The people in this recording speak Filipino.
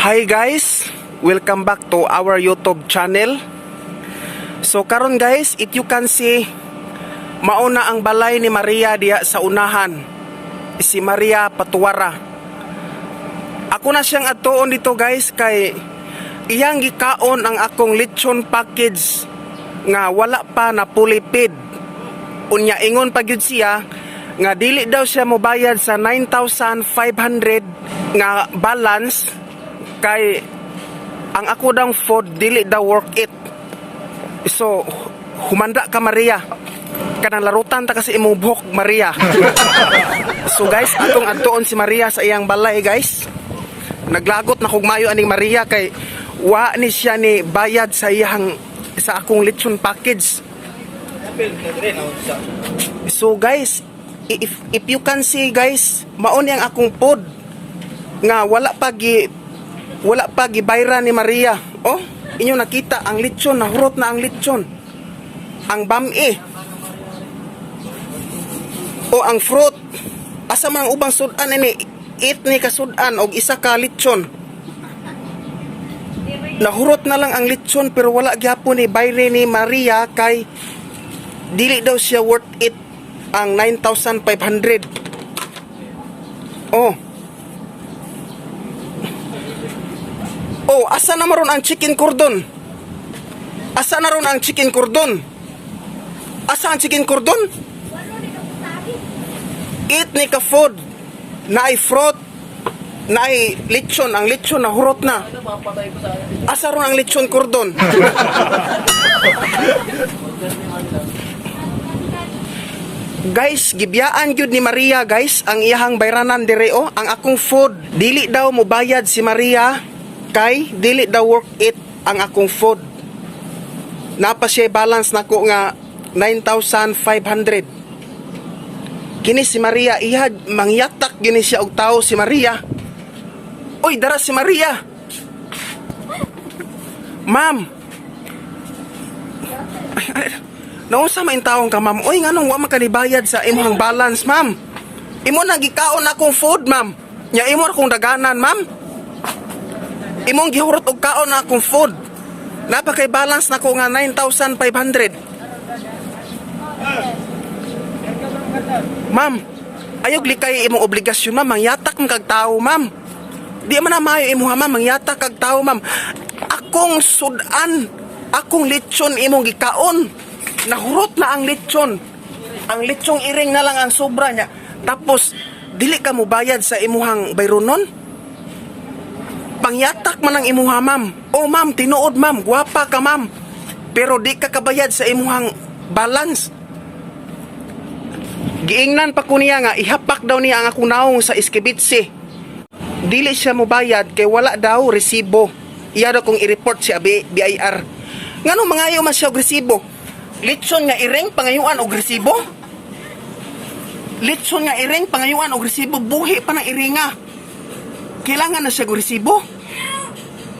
Hi guys, welcome back to our YouTube channel. So karon guys, if you can see, mauna ang balay ni Maria diya sa unahan. Si Maria Patuara. Ako na siyang atuon dito guys kay iyang gikaon ang akong lechon package nga wala pa na pulipid. Unya ingon pa gyud siya nga dili daw siya mobayad sa 9,500 nga balance kay ang ako daw food dili daw worth it. So humanda ka Maria, kanang larutan ta kasi imong buhok Maria. So guys, atong adtuon si Maria sa iyang balay guys. Naglagot na kog mayo aning Maria kay wa ni siya ni bayad sa iyang sa akong lechon package. So guys, if you can see guys, mao ni ang akong food nga wala pa gibayra ni Maria. Oh, inyo nakita ang lechon, nahurot na ang lechon. Ang bami. O ang fruit. Asa man ang ubang sudan ini? 8 ni kasudan og isa ka lechon. Nahurot na lang ang lechon pero wala gyapon ni bayre ni Maria kay dili daw siya worth it ang 9,500. Oh. Oh, asa na maron ang chicken cordon? Asa na ron ang chicken cordon? Asa ang chicken cordon? Eat ni ka food. Naay fruit. Naay lechon. Ang lechon na hurot na. Asa ron ang lechon cordon? Guys, gibiyaan gyud ni Maria guys ang iyahang bayranan dire oh. Ang akong food dili daw mobayad si Maria kay dili daw worth it ang akong food. Napa siya balance nako nga 9,500. Kini si Maria iya mangyatak gini siya og tao si Maria. Oy, dara si Maria. Ma'am. Naunsa man taong ka ma'am? Oy, nganong wa makanibayad sa imong balance ma'am? Imo na gikaon akong food ma'am. Nya imo akong daganan ma'am. Imong gihurot og kaon na akong food. Napakay balance nako nga 9,500. Ma'am, ayog likay imong obligasyon ma'am, mangyatak man kag tao ma'am. Di man na maayo imong ma'am, mangyatak kag tao ma'am. Akong sudan, akong lechon imong gikaon. Nahurot na ang lechon. Ang lechong iring na lang ang sobra niya. Tapos dili ka mo bayad sa imuhang bayronon? Pangyatak man ang imuha ma'am. Oh ma'am, tinuod ma'am, gwapa ka ma'am. Pero di ka kabayad sa imuhang balance. Giingnan pa ko niya nga, ihapak daw niya ang akong naong sa iskibitsi. Dili siya mobayad kay wala daw resibo. Iya daw kong i-report siya BIR. Nganong mangayo man siya og resibo? Lechon nga iring pangayuan og resibo? Lechon nga iring pangayuan og resibo, buhi pa ng iringa. Kailangan na siya og resibo?